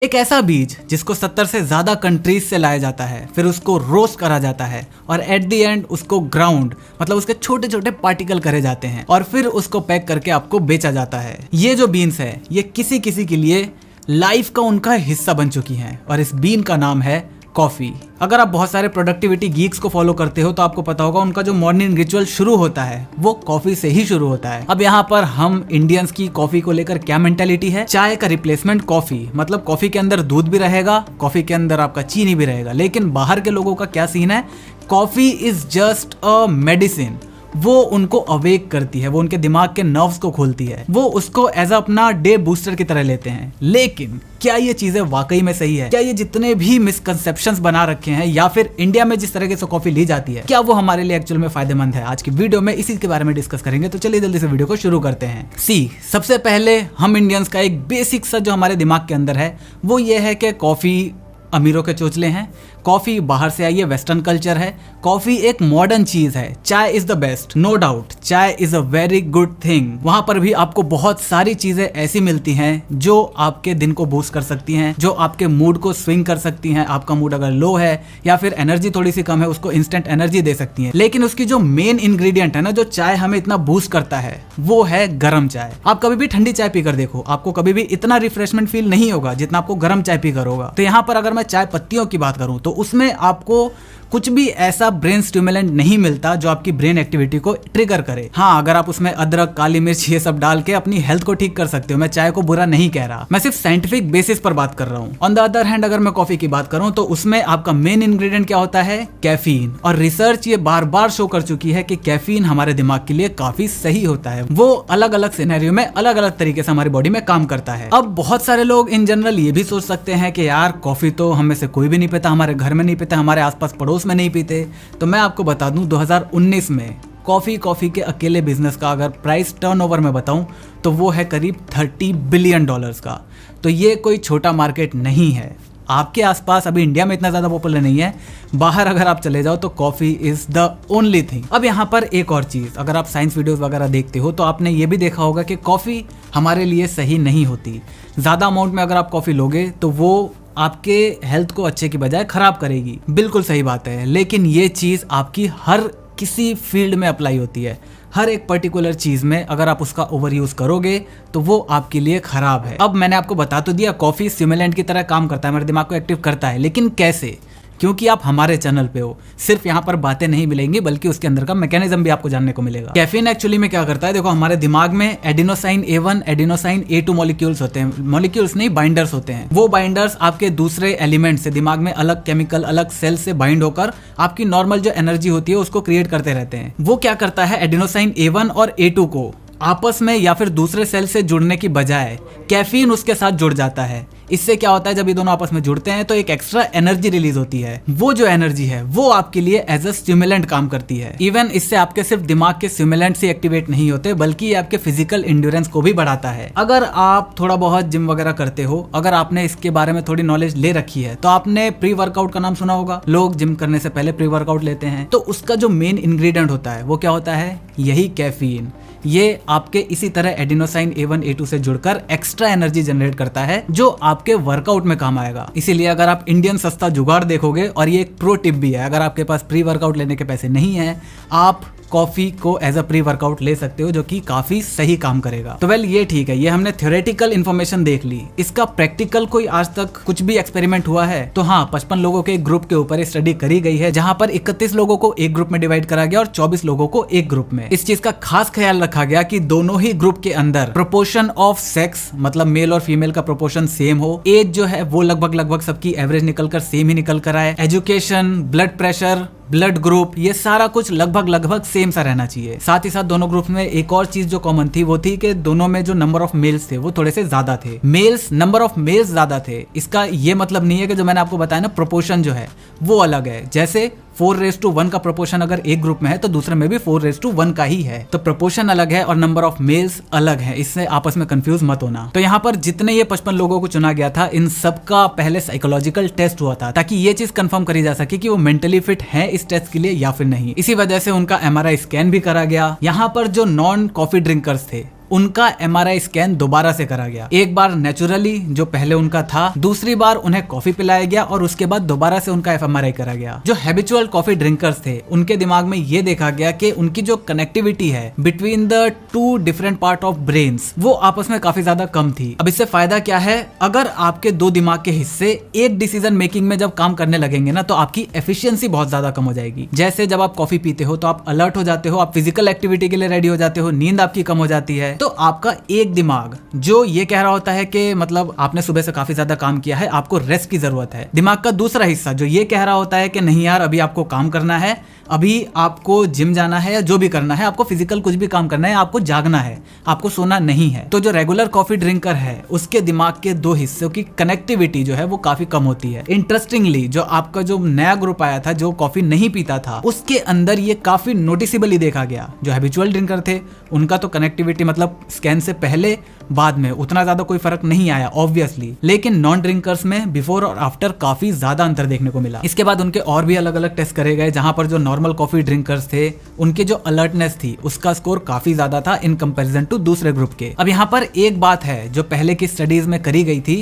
एक ऐसा बीज जिसको 70 से ज्यादा कंट्रीज से लाया जाता है, फिर उसको रोस्ट करा जाता है और एट द एंड उसको ग्राउंड मतलब उसके छोटे छोटे पार्टिकल करे जाते हैं और फिर उसको पैक करके आपको बेचा जाता है। ये जो बीन्स है ये किसी किसी के लिए लाइफ का उनका हिस्सा बन चुकी हैं और इस बीन का नाम है कॉफी। अगर आप बहुत सारे प्रोडक्टिविटी गीक्स को फॉलो करते हो तो आपको पता होगा उनका जो मॉर्निंग रिचुअल शुरू होता है वो कॉफी से ही शुरू होता है। अब यहाँ पर हम इंडियंस की कॉफी को लेकर क्या मेंटेलिटी है, चाय का रिप्लेसमेंट कॉफी, मतलब कॉफी के अंदर दूध भी रहेगा, कॉफी के अंदर आपका चीनी भी रहेगा। लेकिन बाहर के लोगों का क्या सीन है, coffee is just a medicine. वो उनको अवेक करती है, वो उनके दिमाग के नर्व्स को खोलती है, वो उसको एज अपना डे बूस्टर की तरह लेते हैं। लेकिन क्या ये चीजें वाकई में सही है? क्या ये जितने भी मिसकंसेप्शंस बना रखे हैं या फिर इंडिया में जिस तरीके से कॉफी ली जाती है, क्या वो हमारे लिए एक्चुअल में फायदेमंद है? आज की वीडियो में इसी के बारे में डिस्कस करेंगे। तो चलिए जल्दी से वीडियो को शुरू करते हैं। सबसे पहले हम इंडियंस का एक बेसिक सा जो हमारे दिमाग के अंदर है वो ये है कि कॉफी अमीरों के चोचले हैं, कॉफी बाहर से आई है, वेस्टर्न कल्चर है, कॉफी एक मॉडर्न चीज है, chai is the best, no doubt chai is a very good thing. वहां पर भी आपको बहुत सारी चीजें ऐसी मिलती हैं जो आपके दिन को बूस्ट कर सकती हैं, जो आपके मूड को स्विंग कर सकती हैं। आपका मूड अगर लो है या फिर एनर्जी थोड़ी सी कम है, उसको इंस्टेंट एनर्जी दे सकती हैं। लेकिन उसकी जो मेन इंग्रेडिएंट है ना, जो चाय हमें इतना बूस्ट करता है, वो है गर्म चाय। आप कभी भी ठंडी चाय पीकर देखो, आपको कभी भी इतना रिफ्रेशमेंट फील नहीं होगा जितना आपको गर्म चाय पीकर होगा। तो यहाँ पर अगर मैं चाय पत्तियों की बात करूं तो उसमें आपको कुछ भी ऐसा ब्रेन स्टिमुलेंट नहीं मिलता जो आपकी ब्रेन एक्टिविटी को ट्रिगर करे। हाँ, अगर आप उसमें अदरक, काली मिर्च ये सब डाल के अपनी हेल्थ को ठीक कर सकते हो। मैं चाय को बुरा नहीं कह रहा, मैं सिर्फ साइंटिफिक बेसिस पर बात कर रहा हूँ। ऑन द अदर हैंड अगर मैं कॉफी की बात करूँ तो उसमें आपका मेन इंग्रेडिएंट क्या होता है, कैफीन। और रिसर्च ये बार बार शो कर चुकी है कि कैफीन हमारे दिमाग के लिए काफी सही होता है। वो अलग अलग सिनेरियो में अलग अलग तरीके से हमारी बॉडी में काम करता है। अब बहुत सारे लोग इन जनरल ये भी सोच सकते हैं कि यार कॉफी तो हम में से कोई भी नहीं पीता, हमारे घर में नहीं पीता, हमारे आसपास पड़ोस में नहीं पीते। तो मैं आपको बता दूं 2019 में कॉफी के अकेले बिजनेस का अगर प्राइस टर्नओवर में बताऊं तो वो है करीब $30 बिलियन का। तो ये कोई छोटा मार्केट नहीं है। आपके आसपास अभी इंडिया में इतना ज्यादा पॉपुलर नहीं है, बाहर अगर आप चले जाओ तो coffee is the only thing. अब यहाँ पर एक और चीज, अगर आप साइंस वीडियोस वगैरह देखते हो तो आपने ये भी देखा होगा कि कॉफी हमारे लिए सही नहीं होती। ज्यादा अमाउंट में अगर आप कॉफी लोगे तो वो आपके हेल्थ को अच्छे की बजाय खराब करेगी। बिल्कुल सही बात है, लेकिन ये चीज आपकी हर किसी फील्ड में अप्लाई होती है। हर एक पर्टिकुलर चीज में अगर आप उसका ओवर यूज करोगे तो वो आपके लिए खराब है। अब मैंने आपको बता तो दिया कॉफी स्टिमुलेंट की तरह काम करता है, हमारे दिमाग को एक्टिव करता है, लेकिन कैसे? क्योंकि आप हमारे चैनल पे हो, सिर्फ यहाँ पर बातें नहीं मिलेंगी बल्कि उसके अंदर का मैकेनिज्म भी आपको जानने को मिलेगा। कैफीन एक्चुअली में क्या करता है, देखो हमारे दिमाग में adenosine A1, adenosine A2 molecules होते हैं, मॉलिक्यूल्स नहीं बाइंडर्स होते हैं। वो बाइंडर्स आपके दूसरे एलिमेंट से, दिमाग में अलग केमिकल, अलग सेल से बाइंड होकर आपकी नॉर्मल जो एनर्जी होती है उसको क्रिएट करते रहते हैं। वो क्या करता है, एडिनोसाइन A1 और A2 को आपस में या फिर दूसरे सेल से जुड़ने की बजाय कैफीन उसके साथ जुड़ जाता है। इससे क्या होता है, जब ये दोनों आपस में जुड़ते हैं तो एक एक्स्ट्रा एनर्जी रिलीज होती है। वो जो एनर्जी है वो आपके लिए एज अ स्टिमुलेंट काम करती है। इवन इससे आपके सिर्फ दिमाग के स्टिमुलेंट्स ही एक्टिवेट नहीं होते बल्कि ये आपके फिजिकल एंड्योरेंस को भी बढ़ाता है। अगर आप थोड़ा बहुत जिम वगैरह करते हो, अगर आपने इसके बारे में थोड़ी नॉलेज ले रखी है तो आपने प्री वर्कआउट का नाम सुना होगा। लोग जिम करने से पहले प्री वर्कआउट लेते हैं, तो उसका जो मेन इंग्रेडिएंट होता है वो क्या होता है, यही कैफीन। ये आपके इसी तरह एडिनोसाइन A1 A2 से जुड़कर एक्स्ट्रा एनर्जी जनरेट करता है जो आपके वर्कआउट में काम आएगा। इसीलिए अगर आप इंडियन सस्ता जुगाड़ देखोगे, और ये एक प्रो टिप भी है, अगर आपके पास प्री वर्कआउट लेने के पैसे नहीं है, आप कॉफी को एज अ प्री वर्कआउट ले सकते हो जो कि काफी सही काम करेगा। तो वेल ये ठीक है, ये हमने थ्योरेटिकल इन्फॉर्मेशन देख ली। इसका प्रैक्टिकल कोई आज तक कुछ भी एक्सपेरिमेंट हुआ है तो हाँ, 55 लोगों के एक ग्रुप के ऊपर स्टडी करी गई है जहां पर 31 लोगों को एक ग्रुप में डिवाइड करा गया और 24 लोगों को एक ग्रुप में। इस चीज का खास ख्याल रखा गया कि दोनों ही ग्रुप के अंदर प्रोपोर्शन ऑफ सेक्स, मतलब मेल और फीमेल का प्रोपोर्शन सेम हो, एज जो है वो लगभग सबकी एवरेज निकलकर सेम ही निकल कर आए, education, blood pressure, blood group, ये सारा कुछ लगभग सेम सा रहना चाहिए। साथ ही साथ दोनों ग्रुप में एक और चीज जो कॉमन थी वो थी कि दोनों में जो नंबर ऑफ मेल्स थे वो थोड़े से ज्यादा थे। नंबर ऑफ मेल्स ज्यादा थे, इसका ये मतलब नहीं है कि जो मैंने आपको बताया ना प्रोपोर्शन जो है वो अलग है। जैसे 4:1 का प्रोपोर्शन अगर एक ग्रुप में है तो दूसरे में भी 4:1 का ही है। तो प्रोपोर्शन अलग है और नंबर ऑफ मेल्स अलग है, इससे आपस में कंफ्यूज मत होना। तो यहाँ पर जितने ये 55 लोगों को चुना गया था, इन सब का पहले साइकोलॉजिकल टेस्ट हुआ था ताकि ये चीज कंफर्म करी जा सके कि वो मेंटली फिट है इस टेस्ट के लिए या फिर नहीं। इसी वजह से उनका MRI स्कैन भी करा गया। यहाँ पर जो नॉन कॉफी ड्रिंकर्स थे उनका MRI स्कैन दोबारा से करा गया। एक बार नेचुरली जो पहले उनका था, दूसरी बार उन्हें कॉफी पिलाया गया और उसके बाद दोबारा से उनका FMRI करा गया। जो हैबिचुअल कॉफी ड्रिंकर्स थे उनके दिमाग में ये देखा गया कि उनकी जो कनेक्टिविटी है between the 2 different part of brains वो आपस में काफी ज्यादा कम थी। अब इससे फायदा क्या है, अगर आपके 2 दिमाग के हिस्से एक डिसीजन मेकिंग में जब काम करने लगेंगे ना, तो आपकी एफिशिएंसी बहुत ज्यादा कम हो जाएगी। जैसे जब आप कॉफी पीते हो तो आप अलर्ट हो जाते हो, आप फिजिकल एक्टिविटी के लिए रेडी हो जाते हो, नींद आपकी कम हो जाती है। तो आपका एक दिमाग जो ये कह रहा होता है कि मतलब आपने सुबह से काफी ज्यादा काम किया है, आपको रेस्ट की जरूरत है। दिमाग का दूसरा हिस्सा जो ये कह रहा होता है कि नहीं यार, अभी आपको काम करना है, अभी आपको जिम जाना है या जो भी करना है, आपको फिजिकल कुछ भी काम करना है, आपको जागना है, आपको सोना नहीं है। तो जो रेगुलर कॉफी ड्रिंकर है उसके दिमाग के 2 हिस्सों की कनेक्टिविटी जो है वो काफी कम होती है। इंटरेस्टिंगली जो आपका जो नया ग्रुप आया था जो कॉफी नहीं पीता था, उसके अंदर ये काफी नोटिसेबली देखा गया। जो हैबिचुअल ड्रिंकर थे उनका तो कनेक्टिविटी मतलब स्कैन से पहले बाद में उतना ज्यादा कोई फर्क नहीं आया ऑब्वियसली, लेकिन नॉन ड्रिंकर्स में बिफोर और आफ्टर काफी ज्यादा अंतर देखने को मिला। इसके बाद उनके और भी अलग अलग टेस्ट करे गए, जहां पर जो नॉर्मल कॉफी ड्रिंकर्स थे उनके जो अलर्टनेस थी उसका स्कोर काफी ज्यादा था इन कंपैरिजन टू दूसरे ग्रुप के। अब यहाँ पर एक बात है जो पहले की स्टडीज में करी गई थी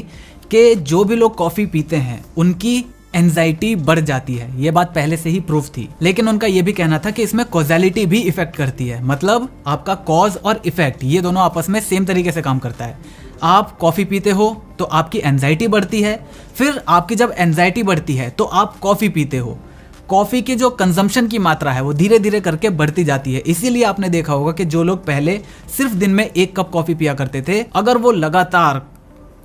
कि जो भी लोग कॉफी पीते हैं उनकी एंजाइटी बढ़ जाती है, ये बात पहले से ही प्रूफ थी। लेकिन उनका ये भी कहना था कि इसमें कॉजेलिटी भी इफेक्ट करती है, मतलब आपका कॉज और इफेक्ट ये दोनों आपस में सेम तरीके से काम करता है। आप कॉफी पीते हो तो आपकी एंजाइटी बढ़ती है, फिर आपकी जब एंजाइटी बढ़ती है तो आप कॉफी पीते हो, कॉफी की जो कंजम्पशन की मात्रा है वो धीरे धीरे करके बढ़ती जाती है। इसीलिए आपने देखा होगा कि जो लोग पहले सिर्फ दिन में 1 कप कॉफी पिया करते थे, अगर वो लगातार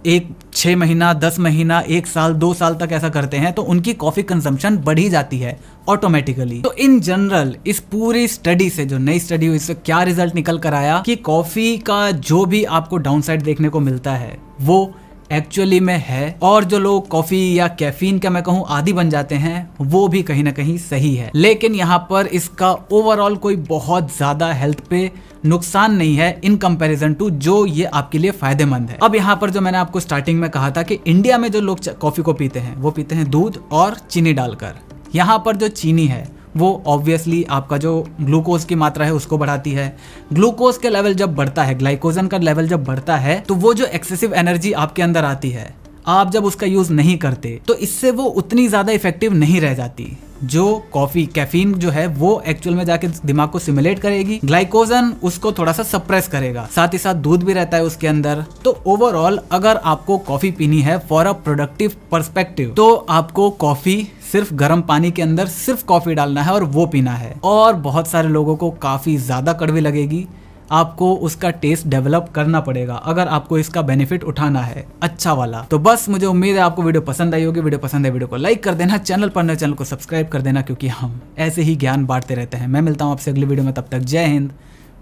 6 महीना, 10 महीना, 1 साल, 2 साल तक ऐसा करते हैं तो उनकी कॉफी कंजम्पशन बढ़ी जाती है ऑटोमेटिकली। तो इन जनरल इस पूरी स्टडी से, जो नई स्टडी हुई, इससे क्या रिजल्ट निकल कर आया कि कॉफी का जो भी आपको डाउनसाइड देखने को मिलता है वो एक्चुअली में है, और जो लोग कॉफी या कैफीन का मैं कहूँ आदी बन जाते हैं वो भी कहीं ना कहीं सही है। लेकिन यहाँ पर इसका ओवरऑल कोई बहुत ज्यादा हेल्थ पे नुकसान नहीं है इन कंपैरिजन टू जो ये आपके लिए फायदेमंद है। अब यहाँ पर जो मैंने आपको स्टार्टिंग में कहा था कि इंडिया में जो लोग कॉफी को पीते हैं वो पीते हैं दूध और चीनी डालकर। यहाँ पर जो चीनी है वो ऑब्वियसली आपका जो ग्लूकोज की मात्रा है उसको बढ़ाती है। ग्लूकोज के लेवल जब बढ़ता है, ग्लाइकोजन का लेवल जब बढ़ता है, तो वो जो एक्सेसिव एनर्जी आपके अंदर आती है, आप जब उसका यूज नहीं करते तो इससे वो उतनी ज्यादा इफेक्टिव नहीं रह जाती। जो कॉफी कैफीन जो है वो एक्चुअल में जाके दिमाग को सिमुलेट करेगी, ग्लाइकोजन उसको थोड़ा सा सप्रेस करेगा, साथ ही साथ दूध भी रहता है उसके अंदर। तो ओवरऑल अगर आपको कॉफी पीनी है फॉर अ प्रोडक्टिव पर्सपेक्टिव तो आपको कॉफी सिर्फ गर्म पानी के अंदर सिर्फ कॉफी डालना है और वो पीना है। और बहुत सारे लोगों को काफी ज्यादा कड़वी लगेगी, आपको उसका टेस्ट डेवलप करना पड़ेगा अगर आपको इसका बेनिफिट उठाना है अच्छा वाला। तो बस मुझे उम्मीद है आपको वीडियो पसंद आई होगी। वीडियो पसंद है वीडियो को लाइक कर देना, चैनल पर नए चैनल को सब्सक्राइब कर देना, क्योंकि हम ऐसे ही ज्ञान बांटते रहते हैं। मैं मिलता हूँ आपसे अगली वीडियो में, तब तक जय हिंद,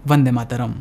वंदे मातरम।